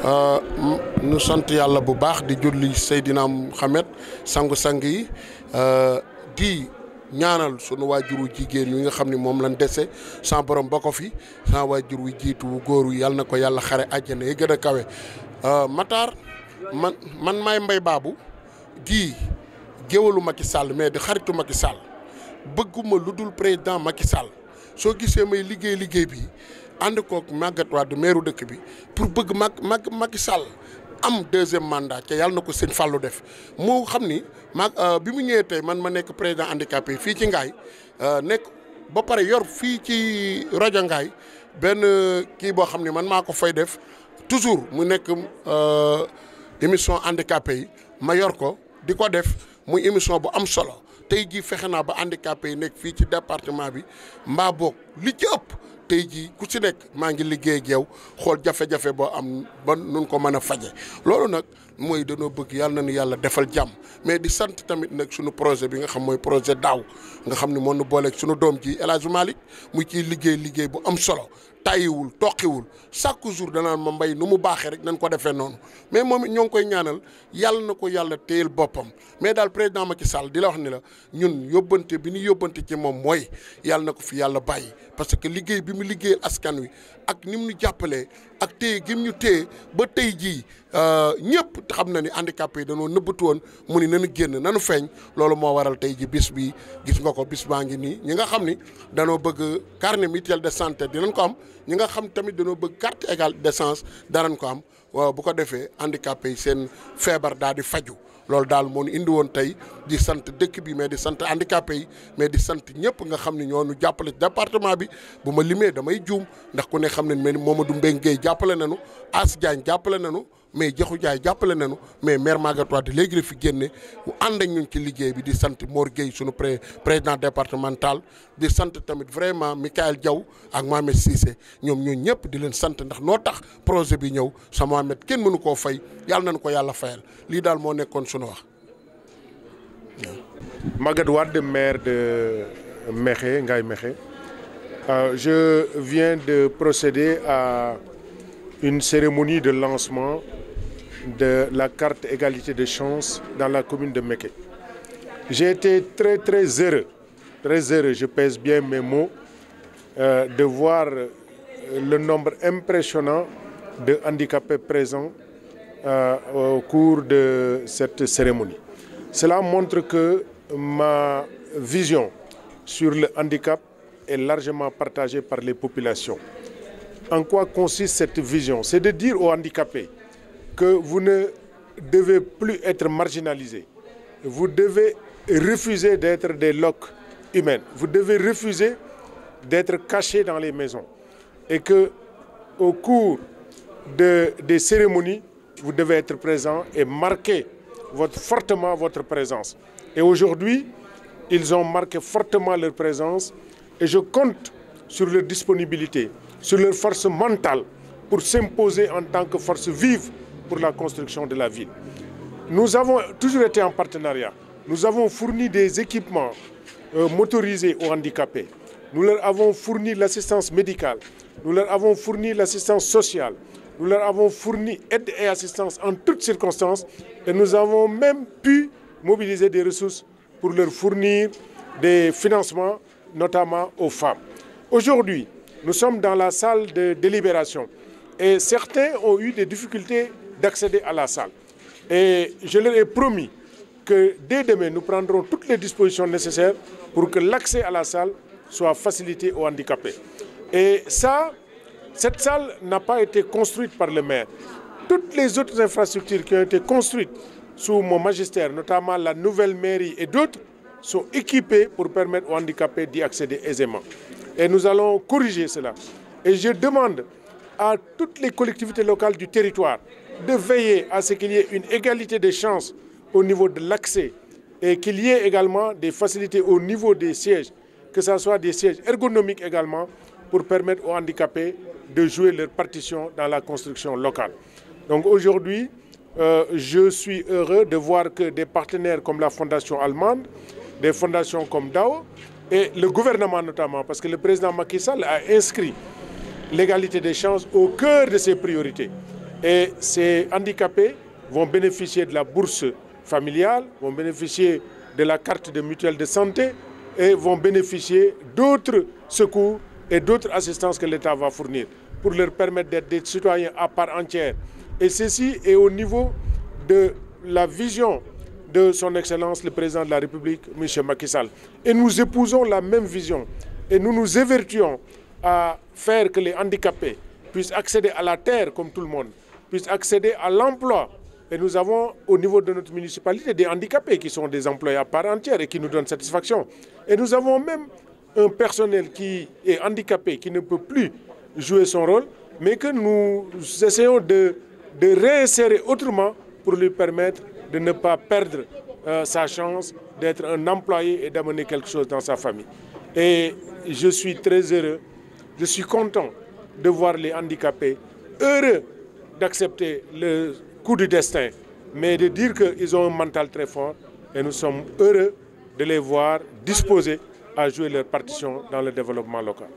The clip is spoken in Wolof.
nu sant yàlla bu baax di julli Seydina Muhammad sangu-sang yi di ñaanal sunu waajuru jigéen yi nga xam ne moom lañ dese sans borom ba ko fi sans waajur wu jiitu wu góor wi yàlla na ko yàlla xare àjjana yi gën a kawe. Matar man maay Mbaye Babou di géwalu Macky Sall mais di xaritu Macky Sall bëgguma lu dul président Macky Sall soo gisee may liggéey bi ànd koog Maguette Wade maire dëkk bi pour bëgg Macky Sall am deuxième mandat ca yàlla na ko sëñ Fallou def moo xam ni bi mu ñëwee tey man ma nekk président handicapé fii ci Ngaye nekk ba pare yor fii ci rajo Ngaye benn kii boo xam ni man maa ko fay def toujours mu nekk émission handicapé yi ma yor ko di ko def muy émission bu am solo tey jii fexe naa ba handicapé yi nekk fii ci département bi mbaa boog li ci ëpp tey jii ku ci nekk maa ngi liggéey ak yow xool jafe-jafe boo am ba nun ko mën a faje loolu nag mooy dañoo bëgg yàlla na nu yàlla defal jàmm mais di sant tamit nag suñu projet bi nga xam mooy projet daaw nga xam ne moo nu booleeg suñu doom ji El Hadj Malick muy ciy liggéey bu am solo tàyyiwul toqiwul chaque jour danaan ma mbay nu mu baaxee rek nañ ko defee noonu mais moom it ñoo ngi koy ñaanal yàlla na ko yàlla téyel boppam mais daal président Macky Sall di la wax ni la ñun yóbbante bi ñu yóbbante ci moom mooy yàlla na ko fi yàlla bàyyi parce que liggéey bi mu liggéeyal askan wi ak ni mu ñu jàppalee ak téye gi mu ñu téye ba tey jii ñëpp xam na ni handicapé yi dañoo nëbbatu woon mu ni nanu génn nanu feeñ loolu moo waral tey ji bis bi gis nga ko bis baa ngi nii ñi nga xam ni danoo bëgg carnet mutuel de santé dinañ ko am ñi nga xam tamit dañoo bëgg carte égale d'essence danañ ko am waaw bu ko defee handicapé yi seen feebar daal di faju loolu daal moo ñu indi woon tey di sant dëkk bi mais di sant handicapé yi mais di sant ñëpp nga xam ne ñoo ñu jàppale ci département bi bu ma limee damay juum ndax ku ne xam ne Mamadou Mbengue Gueye jàppale nañu As Diagne jàppale nañu mais Jaxu Jaay jàppale nañu mais maire Maguette Wade léegi la fi génne mu ànd ak ñun ci liggéey bi di sant Mor Gueye sunu président départemental di sant tamit vraiment Michael Diaw ak Mohamed Cissé ñoom ñoo ñëpp di leen sant ndax noo tax projet bi ñëw sa Mohamed kenn mënu koo fay yàlla nañu ko yàlla fayal lii daal moo nekkoon sunu wax. Maguette Wade, maire de Mékhé, Ngaye Mékhé. Je viens de procéder à une cérémonie de lancement de la carte égalité des chances dans la commune de Mékhé. J'ai été très heureux, je pèse bien mes mots, de voir le nombre impressionnant de handicapés présents au cours de cette cérémonie. Cela montre que ma vision sur le handicap est largement partagée par les populations. En quoi consiste cette vision? C'est de dire aux handicapés que vous ne devez plus être marginalisés. Vous devez refuser d'être des loques humaines. Vous devez refuser d'être cachés dans les maisons. Et que au cours des cérémonies, vous devez être présents et marquer fortement votre présence. Et aujourd'hui, ils ont marqué fortement leur présence et je compte sur leur disponibilité, sur leur force mentale pour s'imposer en tant que force vive pour la construction de la ville. Nous avons toujours été en partenariat. Nous avons fourni des équipements motorisés aux handicapés. Nous leur avons fourni l'assistance médicale. Nous leur avons fourni l'assistance sociale. Nous leur avons fourni aide et assistance en toutes circonstances et nous avons même pu mobiliser des ressources pour leur fournir des financements, notamment aux femmes. Aujourd'hui, nous sommes dans la salle de délibération et certains ont eu des difficultés d'accéder à la salle. Et je leur ai promis que dès demain, nous prendrons toutes les dispositions nécessaires pour que l'accès à la salle soit facilité aux handicapés. Et ça, cette salle n'a pas été construite par le maire. Toutes les autres infrastructures qui ont été construites sous mon magistère, notamment la nouvelle mairie et d'autres, sont équipées pour permettre aux handicapés d'y accéder aisément. Et nous allons corriger cela. Et je demande à toutes les collectivités locales du territoire de veiller à ce qu'il y ait une égalité des chances au niveau de l'accès et qu'il y ait également des facilités au niveau des sièges, que ce soit des sièges ergonomiques également, pour permettre aux handicapés de jouer leur partition dans la construction locale. Donc aujourd'hui, je suis heureux de voir que des partenaires comme la Fondation allemande, des fondations comme DAO et le gouvernement notamment, parce que le président Macky Sall a inscrit l'égalité des chances au cœur de ses priorités. Et ces handicapés vont bénéficier de la bourse familiale, vont bénéficier de la carte de mutuelle de santé et vont bénéficier d'autres secours et d'autres assistances que l'État va fournir pour leur permettre d'être des citoyens à part entière. Et ceci est au niveau de la vision de son Excellence le Président de la République, M. Macky Sall. Et nous épousons la même vision et nous nous évertuons à faire que les handicapés puissent accéder à la terre comme tout le monde, puissent accéder à l'emploi. Et nous avons au niveau de notre municipalité des handicapés qui sont des employés à part entière et qui nous donnent satisfaction. Et nous avons même un personnel qui est handicapé, qui ne peut plus jouer son rôle, mais que nous essayons de réinsérer autrement pour lui permettre de ne pas perdre sa chance d'être un employé et d'amener quelque chose dans sa famille. Et je suis très heureux, je suis content de voir les handicapés heureux d'accepter le coup du destin, mais de dire qu'ils ont un mental très fort et nous sommes heureux de les voir disposés à jouer leur partition dans le développement local.